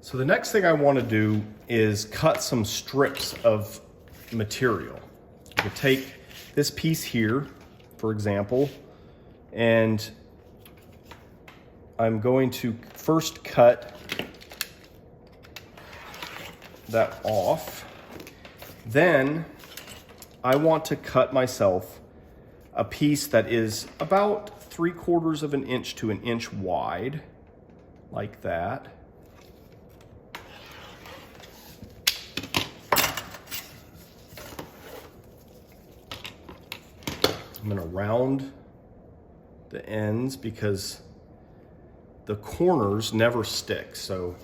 So the next thing I want to do is cut some strips of material. You take this piece here, for example, and I'm going to first cut that off. Then I want to cut myself a piece that is about 3/4 of an inch to an inch wide, like that. I'm going to round the ends because the corners never stick. So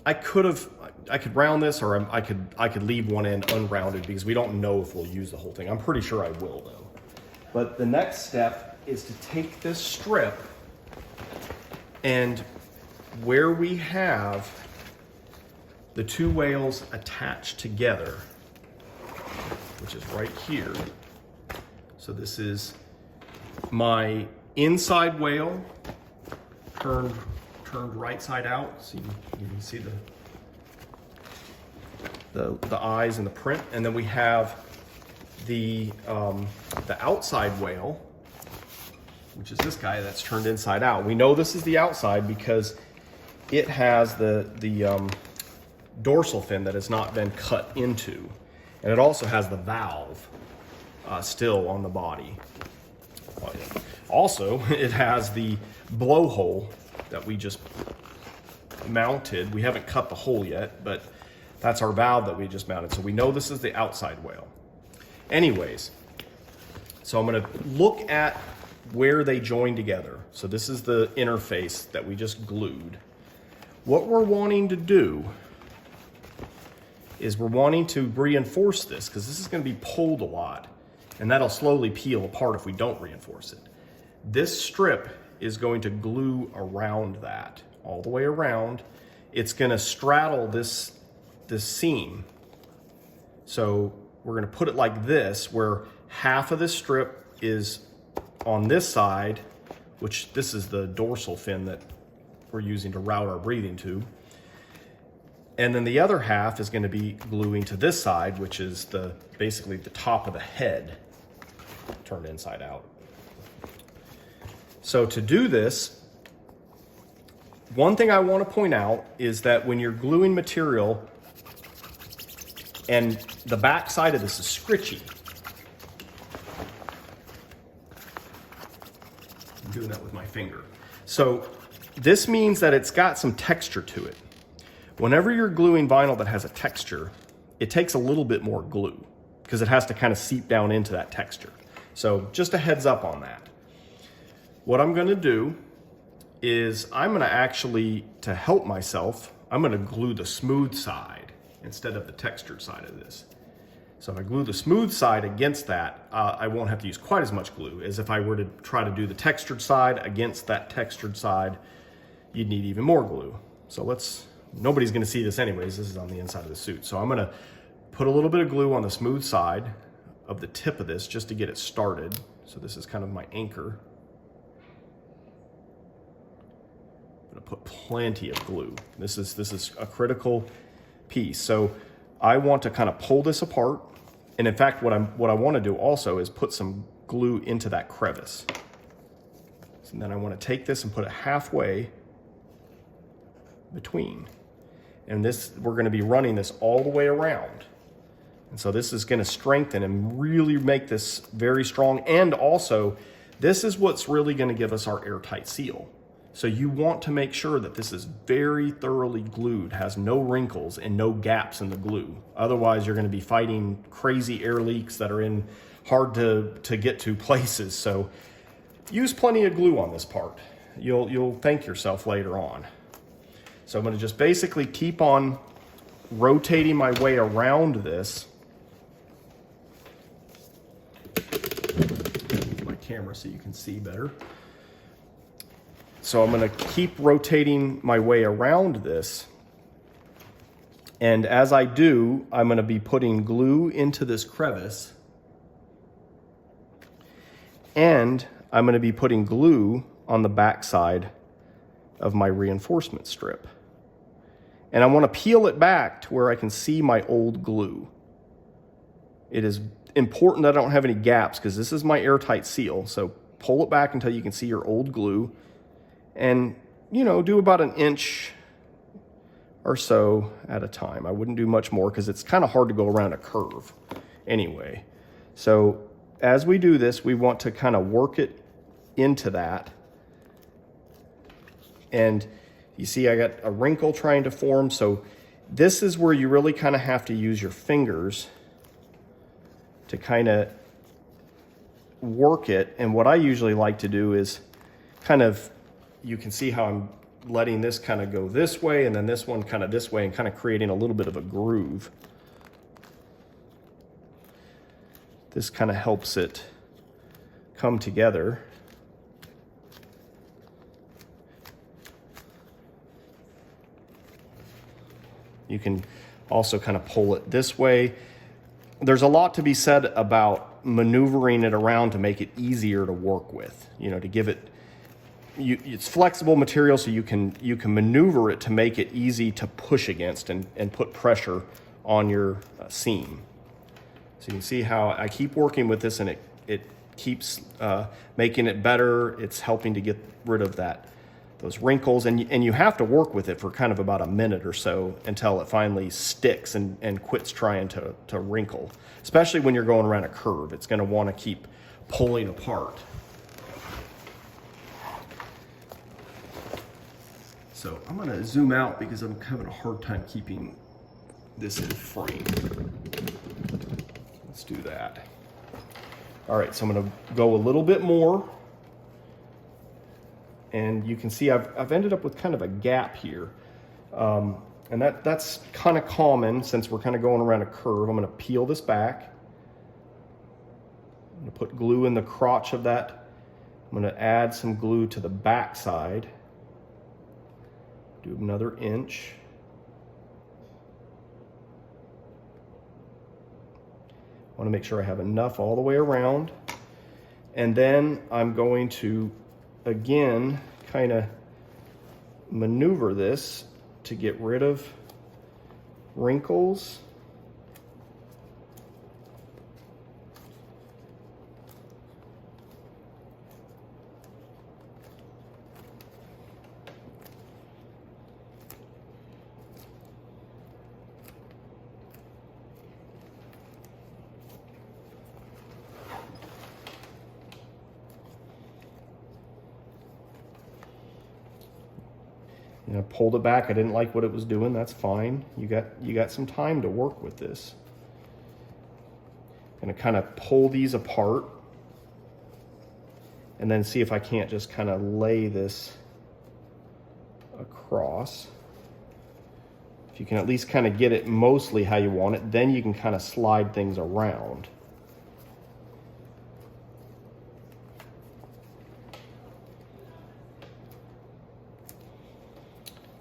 I could round this, or I could leave one end unrounded because we don't know if we'll use the whole thing. I'm pretty sure I will though. But the next step is to take this strip, and where we have the two wales attached together, which is right here. So this is my inside wale turned right side out, so you can see the eyes and the print. And then we have the outside wale, which is this guy that's turned inside out. We know this is the outside because it has the dorsal fin that has not been cut into, and it also has the valve still on the body. Also, it has the blowhole that we just mounted. We haven't cut the hole yet, but that's our valve that we just mounted. So we know this is the outside wale. Anyways, so I'm gonna look at where they join together. So this is the interface that we just glued. What we're wanting to do is we're wanting to reinforce this, because this is going to be pulled a lot, and that'll slowly peel apart if we don't reinforce it. This strip is going to glue around that, all the way around. It's going to straddle this seam. So we're going to put it like this, where half of this strip is on this side, which this is the dorsal fin that we're using to route our breathing tube. And then the other half is going to be gluing to this side, which is basically the top of the head turned inside out. So to do this, one thing I want to point out is that when you're gluing material and the back side of this is scritchy. I'm doing that with my finger. So this means that it's got some texture to it. Whenever you're gluing vinyl that has a texture, it takes a little bit more glue because it has to kind of seep down into that texture. So just a heads up on that. What I'm going to do is I'm going to actually, to help myself, I'm going to glue the smooth side instead of the textured side of this. So if I glue the smooth side against that, I won't have to use quite as much glue as if I were to try to do the textured side against that textured side. You'd need even more glue. So nobody's going to see this anyways. This is on the inside of the suit. So I'm going to put a little bit of glue on the smooth side of the tip of this just to get it started. So this is kind of my anchor. I'm going to put plenty of glue. This is a critical piece. So I want to kind of pull this apart. And in fact, what I want to do also is put some glue into that crevice. So then I want to take this and put it halfway between. And we're going to be running this all the way around. And so this is going to strengthen and really make this very strong. And also, this is what's really going to give us our airtight seal. So you want to make sure that this is very thoroughly glued, has no wrinkles and no gaps in the glue. Otherwise, you're going to be fighting crazy air leaks that are in hard to get to places. So use plenty of glue on this part. You'll thank yourself later on. So I'm going to just basically keep on rotating my way around this. My camera so you can see better. So I'm going to keep rotating my way around this. And as I do, I'm going to be putting glue into this crevice. And I'm going to be putting glue on the back side of my reinforcement strip. And I want to peel it back to where I can see my old glue. It is important that I don't have any gaps because this is my airtight seal. So pull it back until you can see your old glue. And, you know, do about 1 inch or so at a time. I wouldn't do much more because it's kind of hard to go around a curve anyway. So as we do this, we want to kind of work it into that. And you see I got a wrinkle trying to form. So this is where you really kind of have to use your fingers to kind of work it. And what I usually like to do is kind of, you can see how I'm letting this kind of go this way and then this one kind of this way and kind of creating a little bit of a groove. This kind of helps it come together. You can also kind of pull it this way. There's a lot to be said about maneuvering it around to make it easier to work with, you know, to give it, it's flexible material, so you can maneuver it to make it easy to push against and put pressure on your seam. So you can see how I keep working with this and it keeps making it better. It's helping to get rid of those wrinkles, and you have to work with it for kind of about a minute or so until it finally sticks and quits trying to wrinkle, especially when you're going around a curve. It's going to want to keep pulling apart. So I'm going to zoom out because I'm having a hard time keeping this in frame. Let's do that. All right, so I'm going to go a little bit more. And you can see I've ended up with kind of a gap here. And that's kind of common since we're kind of going around a curve. I'm going to peel this back. I'm going to put glue in the crotch of that. I'm going to add some glue to the back side. Do another 1 inch. I want to make sure I have enough all the way around. And then I'm going to, again, kind of maneuver this to get rid of wrinkles. You know, pulled it back. I didn't like what it was doing. That's fine. You got some time to work with this. I'm gonna kind of pull these apart and then see if I can't just kind of lay this across. If you can at least kind of get it mostly how you want it, then you can kind of slide things around.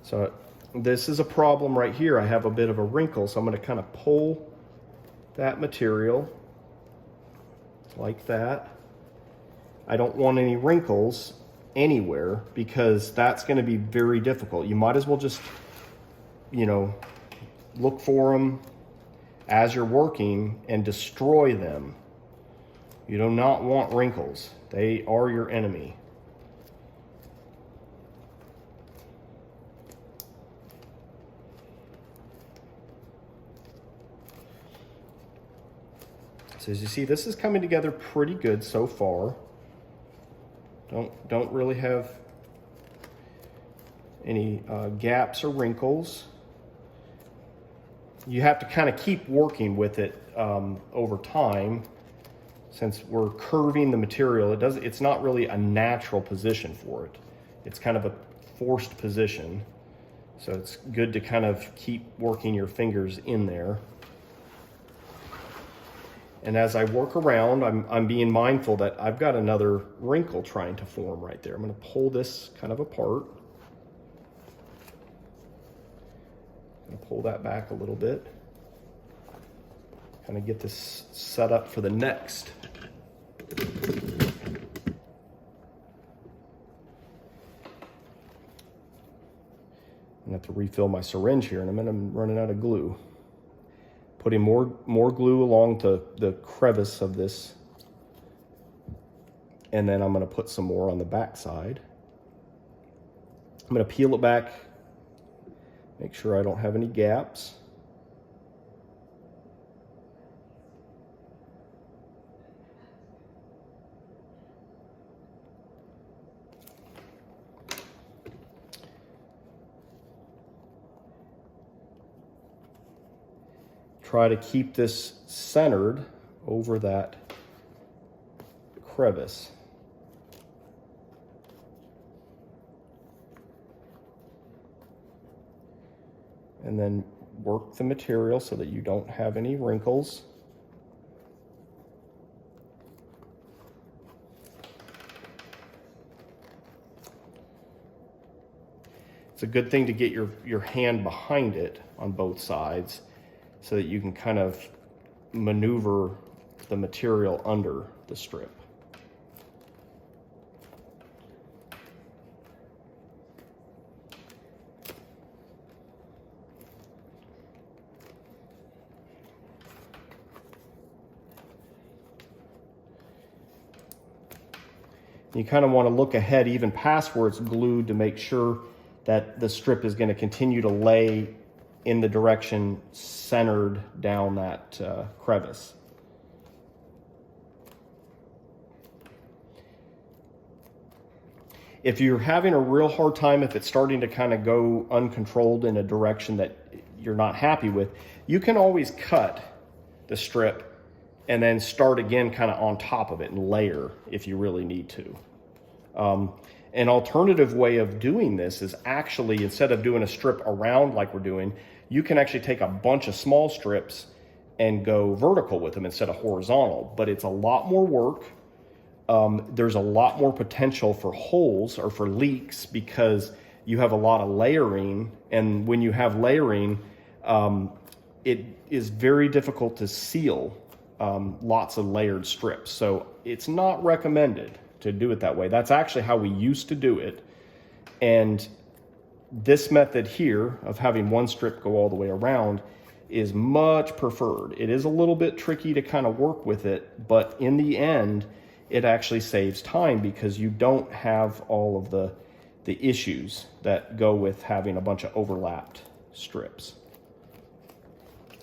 So this is a problem right here. I have a bit of a wrinkle, so I'm going to kind of pull that material like that. I don't want any wrinkles anywhere because that's going to be very difficult. You might as well just, you know, look for them as you're working and destroy them. You do not want wrinkles. They are your enemy. So as you see, this is coming together pretty good so far. Don't really have any gaps or wrinkles. You have to kind of keep working with it over time. Since we're curving the material, it's not really a natural position for it. It's kind of a forced position. So it's good to kind of keep working your fingers in there. And as I work around, I'm being mindful that I've got another wrinkle trying to form right there. I'm going to pull this kind of apart. I'm going to pull that back a little bit. Kind of get this set up for the next. I have to refill my syringe here in a minute. I'm running out of glue. Putting more glue along the crevice of this. And then I'm going to put some more on the back side. I'm going to peel it back, make sure I don't have any gaps. Try to keep this centered over that crevice. And then work the material so that you don't have any wrinkles. It's a good thing to get your hand behind it on both sides so that you can kind of maneuver the material under the strip. You kind of want to look ahead even past where it's glued to make sure that the strip is going to continue to lay in the direction centered down that crevice. If you're having a real hard time, if it's starting to kind of go uncontrolled in a direction that you're not happy with, you can always cut the strip and then start again kind of on top of it and layer if you really need to. An alternative way of doing this is actually, instead of doing a strip around like we're doing, you can actually take a bunch of small strips and go vertical with them instead of horizontal, but it's a lot more work. There's a lot more potential for holes or for leaks because you have a lot of layering, and when you have layering, it is very difficult to seal lots of layered strips. So it's not recommended to do it that way. That's actually how we used to do it. And this method here of having one strip go all the way around is much preferred. It is a little bit tricky to kind of work with it, but in the end, it actually saves time because you don't have all of the issues that go with having a bunch of overlapped strips.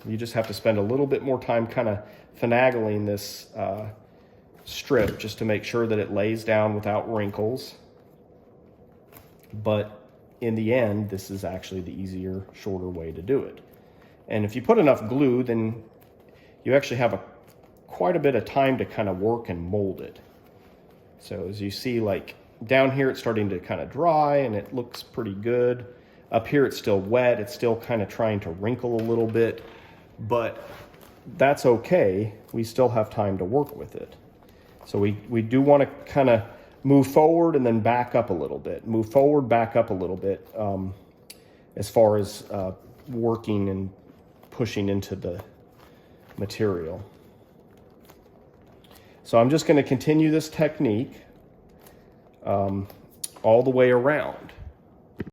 You just have to spend a little bit more time kind of finagling this strip just to make sure that it lays down without wrinkles. But in the end, this is actually the easier, shorter way to do it. And if you put enough glue, then you actually have quite a bit of time to kind of work and mold it. So as you see, like down here, it's starting to kind of dry and it looks pretty good. Up here, it's still wet. It's still kind of trying to wrinkle a little bit, but that's okay. We still have time to work with it. So we do want to kind of move forward and then back up a little bit. Move forward, back up a little bit as far as working and pushing into the material. So I'm just going to continue this technique all the way around.